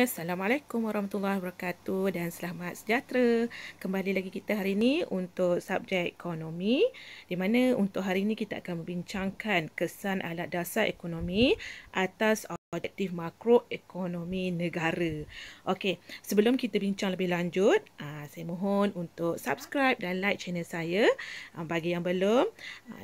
Hai, Assalamualaikum warahmatullahi wabarakatuh dan selamat sejahtera. Kembali lagi kita hari ini untuk subjek ekonomi, di mana untuk hari ini kita akan membincangkan kesan alat dasar ekonomi atas objektif makroekonomi negara. Okey, sebelum kita bincang lebih lanjut, saya mohon untuk subscribe dan like channel saya. Bagi yang belum,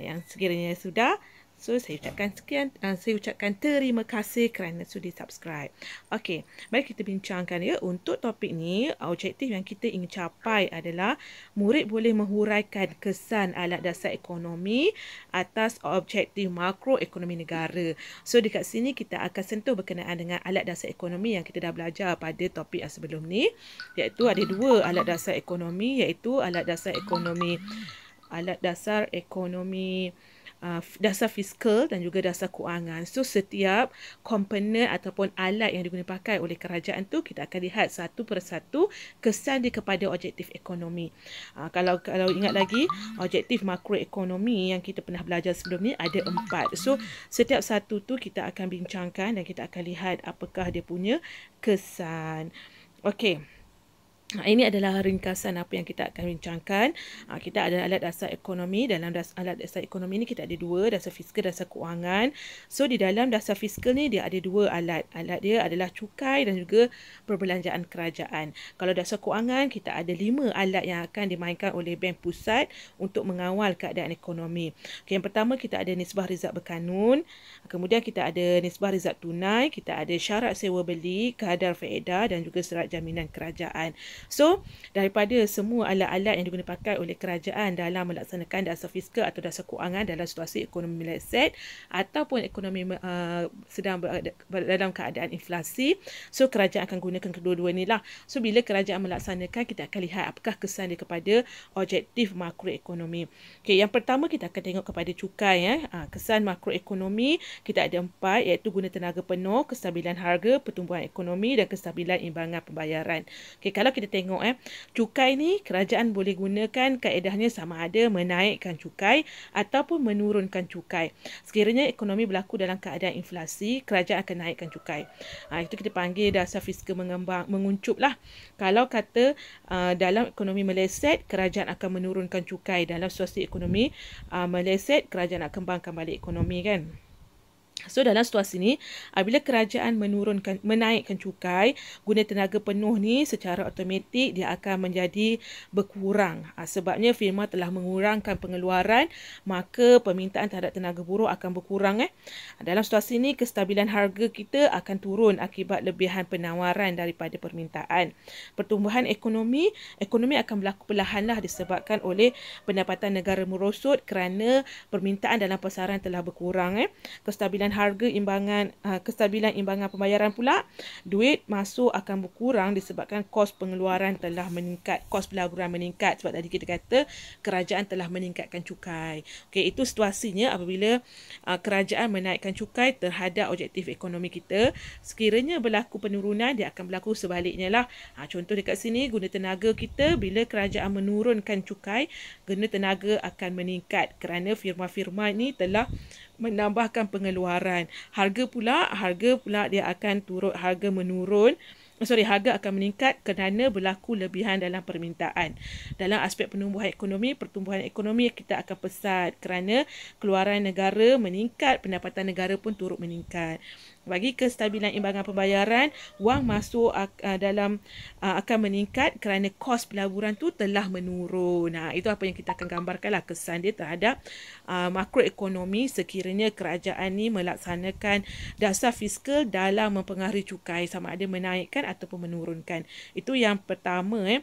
yang sekiranya sudah, so saya ucapkan terima kasih kerana sudi subscribe. Okey, mari kita bincangkan ya. Untuk topik ni, objektif yang kita ingin capai adalah murid boleh menghuraikan kesan alat dasar ekonomi atas objektif makroekonomi negara. So dekat sini kita akan sentuh berkenaan dengan alat dasar ekonomi yang kita dah belajar pada topik yang sebelum ni, iaitu ada dua alat dasar ekonomi, iaitu alat dasar ekonomi dasar fiskal dan juga dasar kewangan. So setiap komponen ataupun alat yang digunakan pakai oleh kerajaan tu kita akan lihat satu persatu kesan dia kepada objektif ekonomi. Kalau ingat lagi, objektif makroekonomi yang kita pernah belajar sebelum ni ada 4. So setiap satu tu kita akan bincangkan dan kita akan lihat apakah dia punya kesan. Okey. Ini adalah ringkasan apa yang kita akan bincangkan. Kita ada alat dasar ekonomi. Dalam alat dasar ekonomi ni kita ada dua, dasar fiskal, dasar kewangan. So di dalam dasar fiskal ni dia ada dua alat. Alat dia adalah cukai dan juga perbelanjaan kerajaan. Kalau dasar kewangan kita ada 5 alat yang akan dimainkan oleh Bank Pusat untuk mengawal keadaan ekonomi. Okay, yang pertama kita ada nisbah rizab berkanun. Kemudian kita ada nisbah rizab tunai. Kita ada syarat sewa beli, kadar faedah dan juga serat jaminan kerajaan. So, daripada semua alat-alat yang digunakan pakai oleh kerajaan dalam melaksanakan dasar fiskal atau dasar kewangan dalam situasi ekonomi meleset ataupun ekonomi sedang dalam keadaan inflasi, so kerajaan akan gunakan kedua-dua ni lah. So, bila kerajaan melaksanakan, kita akan lihat apakah kesan dia kepada objektif makroekonomi. Okay, yang pertama kita akan tengok kepada cukai. Kesan makroekonomi kita ada 4, iaitu guna tenaga penuh, kestabilan harga, pertumbuhan ekonomi dan kestabilan imbangan pembayaran. Okay, kalau kita tengok cukai ni kerajaan boleh gunakan kaedahnya sama ada menaikkan cukai ataupun menurunkan cukai. Sekiranya ekonomi berlaku dalam keadaan inflasi, kerajaan akan naikkan cukai. Itu kita panggil dasar fiskal menguncup lah. Kalau kata dalam ekonomi meleset, kerajaan akan menurunkan cukai. Dalam situasi ekonomi meleset, kerajaan akan kembangkan balik ekonomi kan. So dalam situasi ni, apabila kerajaan menaikkan cukai, guna tenaga penuh ni secara automatik dia akan menjadi berkurang. Sebabnya firma telah mengurangkan pengeluaran, maka permintaan terhadap tenaga buruh akan berkurang. Dalam situasi ni, kestabilan harga kita akan turun akibat lebihan penawaran daripada permintaan. Pertumbuhan ekonomi akan berlaku perlahanlah disebabkan oleh pendapatan negara merosot kerana permintaan dalam pasaran telah berkurang. Kestabilan imbangan pembayaran pula, duit masuk akan berkurang disebabkan kos pengeluaran telah meningkat, kos pelaburan meningkat sebab tadi kita kata kerajaan telah meningkatkan cukai. Okey, itu situasinya apabila kerajaan menaikkan cukai terhadap objektif ekonomi kita. Sekiranya berlaku penurunan, dia akan berlaku sebaliknya lah. Contoh dekat sini, guna tenaga kita, bila kerajaan menurunkan cukai, guna tenaga akan meningkat kerana firma-firma ini telah menambahkan pengeluaran. Harga pula dia akan harga akan meningkat kerana berlaku lebihan dalam permintaan. Dalam aspek pertumbuhan ekonomi kita akan pesat kerana keluaran negara meningkat, pendapatan negara pun turut meningkat. Bagi kestabilan imbangan pembayaran, wang masuk akan meningkat kerana kos pelaburan tu telah menurun. Itu apa yang kita akan gambarkanlah kesan dia terhadap makroekonomi sekiranya kerajaan ni melaksanakan dasar fiskal dalam mempengaruhi cukai sama ada menaikkan ataupun menurunkan. Itu yang pertama.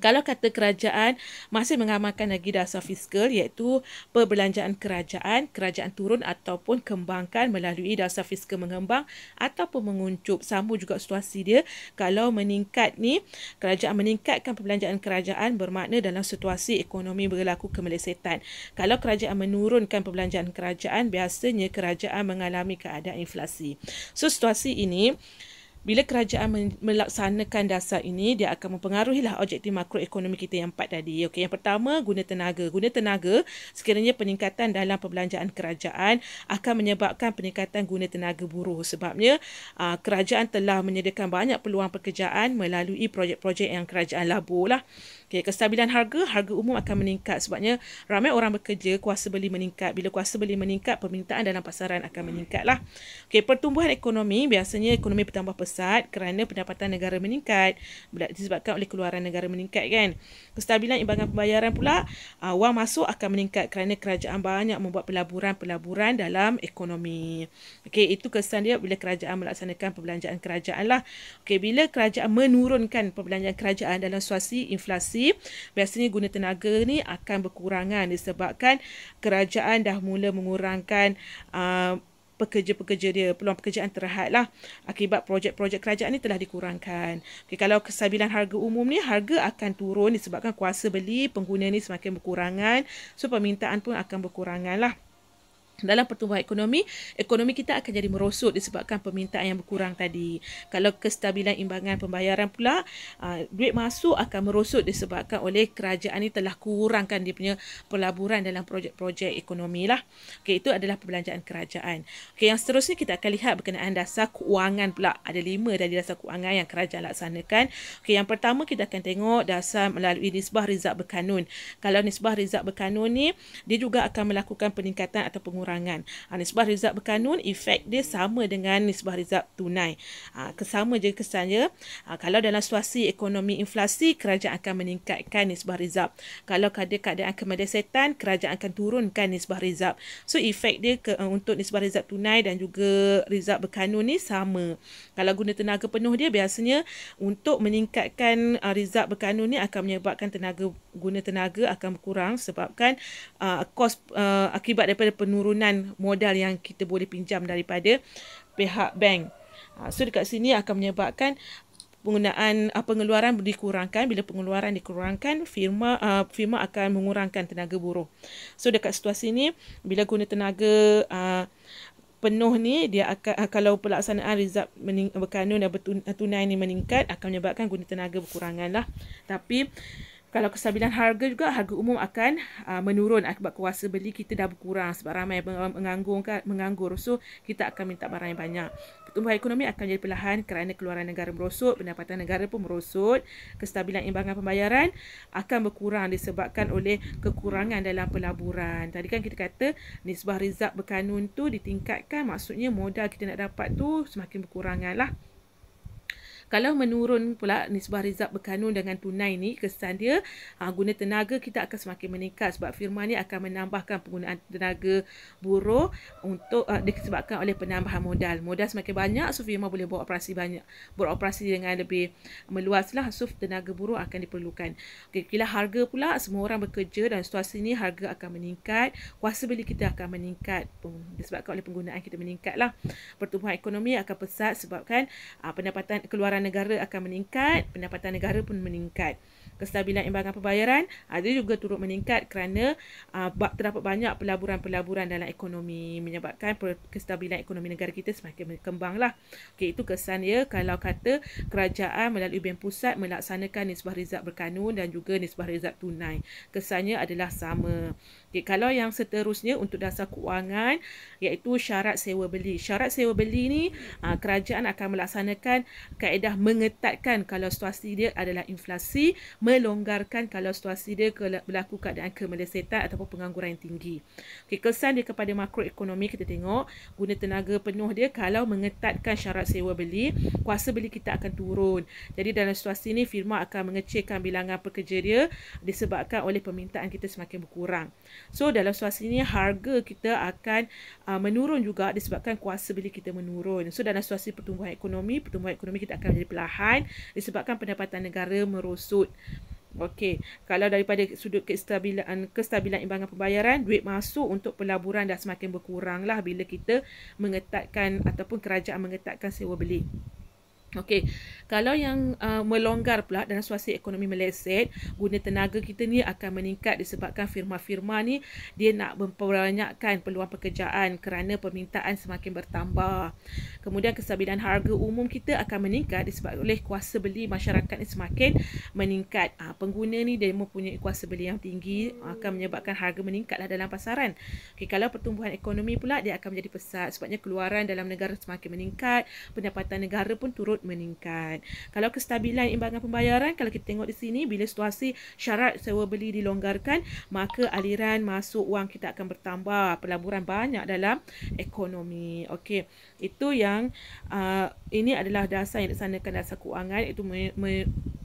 Kalau kata kerajaan masih mengamalkan lagi dasar fiskal, iaitu perbelanjaan kerajaan turun ataupun kembangkan melalui dasar fiskal mengembang ataupun menguncup. Sama juga situasi dia. Kalau meningkat ni, kerajaan meningkatkan perbelanjaan kerajaan bermakna dalam situasi ekonomi berlaku kemelesetan. Kalau kerajaan menurunkan perbelanjaan kerajaan, biasanya kerajaan mengalami keadaan inflasi. So situasi ini Bila kerajaan melaksanakan dasar ini, dia akan mempengaruhilah objektif makroekonomi kita yang 4 tadi. Okey, yang pertama, guna tenaga. Guna tenaga, sekiranya peningkatan dalam perbelanjaan kerajaan akan menyebabkan peningkatan guna tenaga buruh. Sebabnya, kerajaan telah menyediakan banyak peluang pekerjaan melalui projek-projek yang kerajaan labur lah. Okey, kestabilan harga umum akan meningkat sebabnya ramai orang bekerja, kuasa beli meningkat. Bila kuasa beli meningkat, permintaan dalam pasaran akan meningkat lah. Okey, pertumbuhan ekonomi, biasanya ekonomi bertambah pesat kerana pendapatan negara meningkat disebabkan oleh keluaran negara meningkat kan. Kestabilan imbangan pembayaran pula, wang masuk akan meningkat kerana kerajaan banyak membuat pelaburan dalam ekonomi. Okey, itu kesan dia bila kerajaan melaksanakan perbelanjaan kerajaan lah. Okey, bila kerajaan menurunkan perbelanjaan kerajaan dalam situasi inflasi, biasanya guna tenaga ni akan berkurangan disebabkan kerajaan dah mula mengurangkan pekerja-pekerja dia, peluang pekerjaan terhad lah akibat projek-projek kerajaan ni telah dikurangkan. Okay, kalau kestabilan harga umum ni, harga akan turun disebabkan kuasa beli pengguna ni semakin berkurangan, so permintaan pun akan berkurangan lah. Dalam pertumbuhan ekonomi kita akan jadi merosot disebabkan permintaan yang berkurang tadi. Kalau kestabilan imbangan pembayaran pula, duit masuk akan merosot disebabkan oleh kerajaan ini telah kurangkan dia punya pelaburan dalam projek-projek ekonomi lah. Okey, itu adalah perbelanjaan kerajaan. Okey, yang seterusnya kita akan lihat berkenaan dasar keuangan pula. Ada 5 dari dasar keuangan yang kerajaan laksanakan. Okey, yang pertama kita akan tengok dasar melalui nisbah rizab berkanun. Kalau nisbah rizab berkanun ni, dia juga akan melakukan peningkatan atau pengurangan. Nisbah rizab berkanun, efek dia sama dengan nisbah rizab tunai. Sama je kesannya. Kalau dalam situasi ekonomi inflasi, kerajaan akan meningkatkan nisbah rizab. Kalau keadaan kemedesetan, kerajaan akan turunkan nisbah rizab. So efek dia untuk nisbah rizab tunai dan juga rizab berkanun ni sama. Kalau guna tenaga penuh dia, biasanya untuk meningkatkan rizab berkanun ni akan menyebabkan guna tenaga akan berkurang sebabkan kos akibat daripada penurunan modal yang kita boleh pinjam daripada pihak bank. So dekat sini akan menyebabkan penggunaan pengeluaran dikurangkan. Bila pengeluaran dikurangkan, firma akan mengurangkan tenaga buruh. So dekat situasi ni, bila guna tenaga penuh ni, dia akan kalau pelaksanaan rizab berkanun dan tunai ni meningkat, akan menyebabkan guna tenaga berkurangan lah. Tapi kalau kestabilan harga juga, harga umum akan menurun akibat kuasa beli kita dah berkurang sebab ramai menganggur. So, kita akan minta barang yang banyak. Pertumbuhan ekonomi akan jadi perlahan kerana keluaran negara merosot, pendapatan negara pun merosot. Kestabilan imbangan pembayaran akan berkurang disebabkan oleh kekurangan dalam pelaburan. Tadi kan kita kata nisbah rizab berkanun tu ditingkatkan, maksudnya modal kita nak dapat tu semakin berkurangan lah. Kalau menurun pula nisbah rizab berkanun dengan tunai ni, kesan dia guna tenaga kita akan semakin meningkat sebab firma ni akan menambahkan penggunaan tenaga buruh untuk disebabkan oleh penambahan modal. Modal semakin banyak, so firma boleh beroperasi dengan lebih meluas lah, so tenaga buruh akan diperlukan. Okay, bila harga pula, semua orang bekerja dan situasi ni harga akan meningkat, kuasa beli kita akan meningkat disebabkan oleh penggunaan kita meningkat lah. Pertumbuhan ekonomi akan pesat sebabkan pendapatan keluaran negara akan meningkat, pendapatan negara pun meningkat. Kestabilan imbangan pembayaran ada juga turut meningkat kerana terdapat banyak pelaburan-pelaburan dalam ekonomi menyebabkan kestabilan ekonomi negara kita semakin berkembang lah. Okey, itu kesan dia kalau kata kerajaan melalui Bank Pusat melaksanakan nisbah rizab berkanun dan juga nisbah rizab tunai. Kesannya adalah sama. Okey, kalau yang seterusnya untuk dasar keuangan iaitu syarat sewa beli. Syarat sewa beli ni kerajaan akan melaksanakan kaedah mengetatkan kalau situasi dia adalah inflasi, melonggarkan kalau situasi dia berlaku keadaan kemedesetan ataupun pengangguran yang tinggi. Okay, kesan dia kepada makroekonomi kita tengok, guna tenaga penuh dia kalau mengetatkan syarat sewa beli, kuasa beli kita akan turun. Jadi dalam situasi ini firma akan mengecilkan bilangan pekerja dia disebabkan oleh permintaan kita semakin berkurang. So dalam situasi ini harga kita akan menurun juga disebabkan kuasa beli kita menurun. So dalam situasi pertumbuhan ekonomi kita akan menjadi perlahan disebabkan pendapatan negara merosot. Okey, kalau daripada sudut kestabilan imbangan pembayaran, duit masuk untuk pelaburan dah semakin berkurang lah bila kita mengetatkan ataupun kerajaan mengetatkan sewa beli. Okey, kalau yang melonggar pula dalam situasi ekonomi meleset, guna tenaga kita ni akan meningkat disebabkan firma-firma ni dia nak memperbanyakkan peluang pekerjaan kerana permintaan semakin bertambah. Kemudian kestabilan harga umum kita akan meningkat disebabkan oleh kuasa beli masyarakat ni semakin meningkat. Pengguna ni dia mempunyai kuasa beli yang tinggi, akan menyebabkan harga meningkatlah dalam pasaran. Okey, kalau pertumbuhan ekonomi pula dia akan menjadi pesat sebabnya keluaran dalam negara semakin meningkat, pendapatan negara pun turut meningkat. Kalau kestabilan imbangan pembayaran, kalau kita tengok di sini, bila situasi syarat sewa beli dilonggarkan, maka aliran masuk wang kita akan bertambah, pelaburan banyak dalam ekonomi. Okey, itu yang ini adalah dasar yang dilaksanakan dasar kewangan, iaitu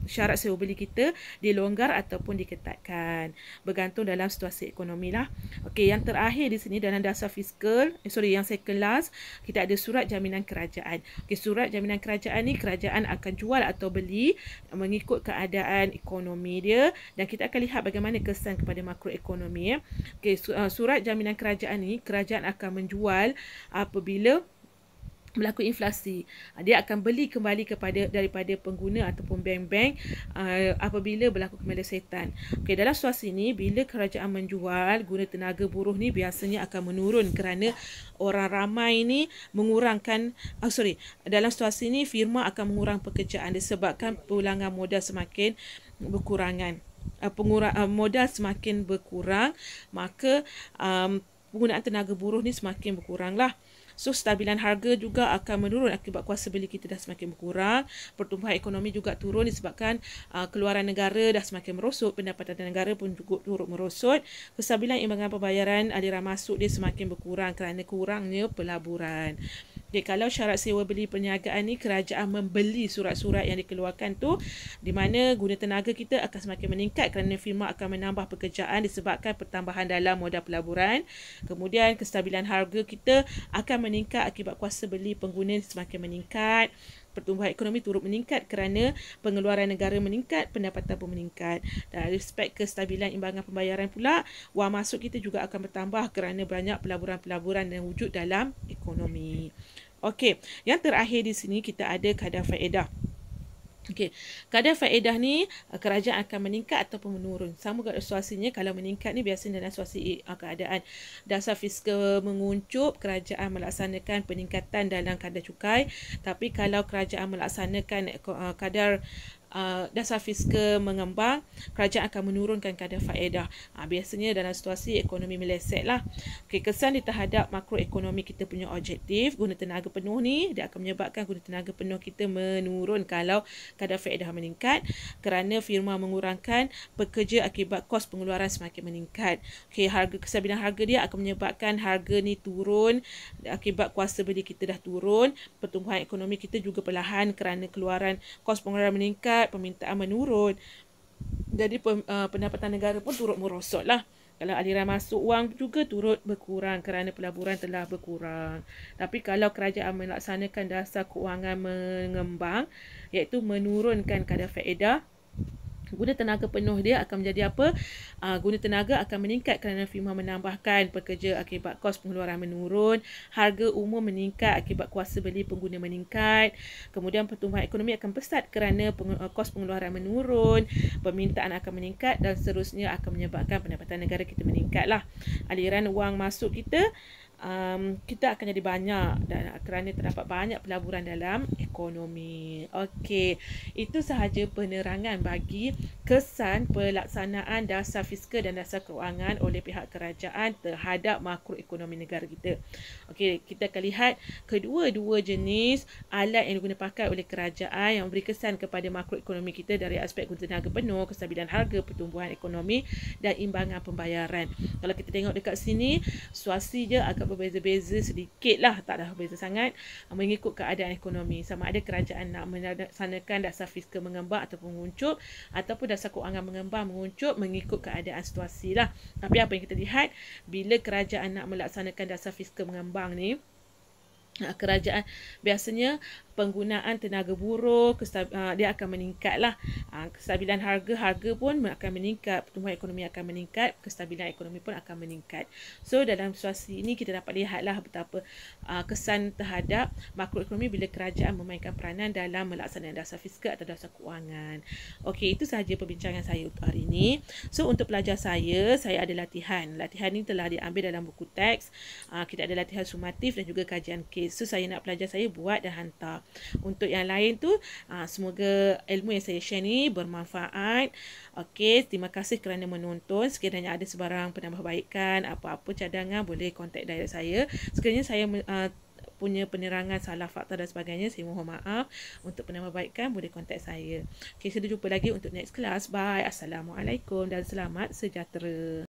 syarat sewa beli kita dilonggar ataupun diketatkan, bergantung dalam situasi ekonomi lah. Okey, yang terakhir di sini dalam dasar fiskal, yang second last, kita ada surat jaminan kerajaan. Okey, surat jaminan kerajaan ni kerajaan akan jual atau beli mengikut keadaan ekonomi dia, dan kita akan lihat bagaimana kesan kepada makroekonomi. Okey, surat jaminan kerajaan ni kerajaan akan menjual apabila berlaku inflasi. Dia akan beli kembali daripada pengguna ataupun bank-bank apabila berlaku kemelesetan. Okey, dalam situasi ini bila kerajaan menjual, guna tenaga buruh ni biasanya akan menurun kerana orang ramai ni mengurangkan dalam situasi ini firma akan mengurang pekerjaan disebabkan pulangan modal semakin berkurangan. Modal semakin berkurang, maka penggunaan tenaga buruh ni semakin berkuranglah. So, stabilan harga juga akan menurun akibat kuasa beli kita dah semakin berkurang. Pertumbuhan ekonomi juga turun disebabkan keluaran negara dah semakin merosot, pendapatan negara pun juga turut merosot. Kestabilan imbangan pembayaran, aliran masuk dia semakin berkurang kerana kurangnya pelaburan. Okay, kalau syarat sewa beli perniagaan ni, kerajaan membeli surat-surat yang dikeluarkan tu, di mana guna tenaga kita akan semakin meningkat kerana firma akan menambah pekerjaan disebabkan pertambahan dalam modal pelaburan. Kemudian kestabilan harga kita akan meningkat akibat kuasa beli pengguna semakin meningkat. Pertumbuhan ekonomi turut meningkat kerana pengeluaran negara meningkat, pendapatan pun meningkat. Dan respek kestabilan imbangan pembayaran pula, wang masuk kita juga akan bertambah kerana banyak pelaburan-pelaburan yang wujud dalam ekonomi. Okey, yang terakhir di sini kita ada kadar faedah. Okey, kadar faedah ni kerajaan akan meningkat ataupun menurun. Sama kat situasinya, kalau meningkat ni biasanya dalam situasi keadaan dasar fiskal menguncup, kerajaan melaksanakan peningkatan dalam kadar cukai. Tapi kalau kerajaan melaksanakan kadar dasar fiskal mengembang, kerajaan akan menurunkan kadar faedah. Biasanya dalam situasi ekonomi meleset lah. Okay, kesan di terhadap makroekonomi kita punya objektif, guna tenaga penuh ni, dia akan menyebabkan guna tenaga penuh kita menurun kalau kadar faedah meningkat kerana firma mengurangkan pekerja akibat kos pengeluaran semakin meningkat. Okay, kestabilan harga dia akan menyebabkan harga ni turun akibat kuasa beli kita dah turun. Pertumbuhan ekonomi kita juga perlahan kerana keluaran kos pengeluaran meningkat, permintaan menurun. Jadi pendapatan negara pun turut merosot lah. Kalau aliran masuk wang juga turut berkurang kerana pelaburan telah berkurang. Tapi kalau kerajaan melaksanakan dasar kewangan mengembang, iaitu menurunkan kadar faedah, guna tenaga penuh dia akan menjadi apa? Guna tenaga akan meningkat kerana firma menambahkan pekerja akibat kos pengeluaran menurun, harga umum meningkat akibat kuasa beli pengguna meningkat, kemudian pertumbuhan ekonomi akan pesat kerana kos pengeluaran menurun, permintaan akan meningkat dan seterusnya akan menyebabkan pendapatan negara kita meningkatlah. Aliran wang masuk kita kita akan jadi banyak dan kerana terdapat banyak pelaburan dalam ekonomi. Okey, itu sahaja penerangan bagi kesan pelaksanaan dasar fiskal dan dasar kewangan oleh pihak kerajaan terhadap makroekonomi negara kita. Okey, kita akan lihat kedua-dua jenis alat yang digunakan pakai oleh kerajaan yang memberi kesan kepada makroekonomi kita dari aspek guna tenaga penuh, kestabilan harga, pertumbuhan ekonomi dan imbangan pembayaran. Kalau kita tengok dekat sini, situasi je agak berbeza-beza sedikit lah, tak dah berbeza sangat, mengikut keadaan ekonomi. Sama ada kerajaan nak melaksanakan dasar fiskal mengembang ataupun menguncup, ataupun dasar kewangan mengembang menguncup mengikut keadaan situasi lah. Tapi apa yang kita lihat, bila kerajaan nak melaksanakan dasar fiskal mengembang ni, kerajaan biasanya penggunaan tenaga buruh, dia akan meningkat lah. Kestabilan harga pun akan meningkat, pertumbuhan ekonomi akan meningkat, kestabilan ekonomi pun akan meningkat. So dalam situasi ini kita dapat lihatlah betapa kesan terhadap makroekonomi bila kerajaan memainkan peranan dalam melaksanakan dasar fiskal atau dasar kewangan. Okey, itu sahaja perbincangan saya untuk hari ini. So untuk pelajar saya ada latihan. Latihan ini telah diambil dalam buku teks. Kita ada latihan sumatif dan juga kajian kes. So saya nak pelajar saya buat dan hantar. Untuk yang lain tu, semoga ilmu yang saya share ni bermanfaat. Okey, terima kasih kerana menonton. Sekiranya ada sebarang penambahbaikan, apa-apa cadangan, boleh kontak direct saya. Sekiranya saya punya penerangan salah fakta dan sebagainya, saya mohon maaf. Untuk penambahbaikan, boleh kontak saya. Okey, kita jumpa lagi untuk next class. Bye. Assalamualaikum dan selamat sejahtera.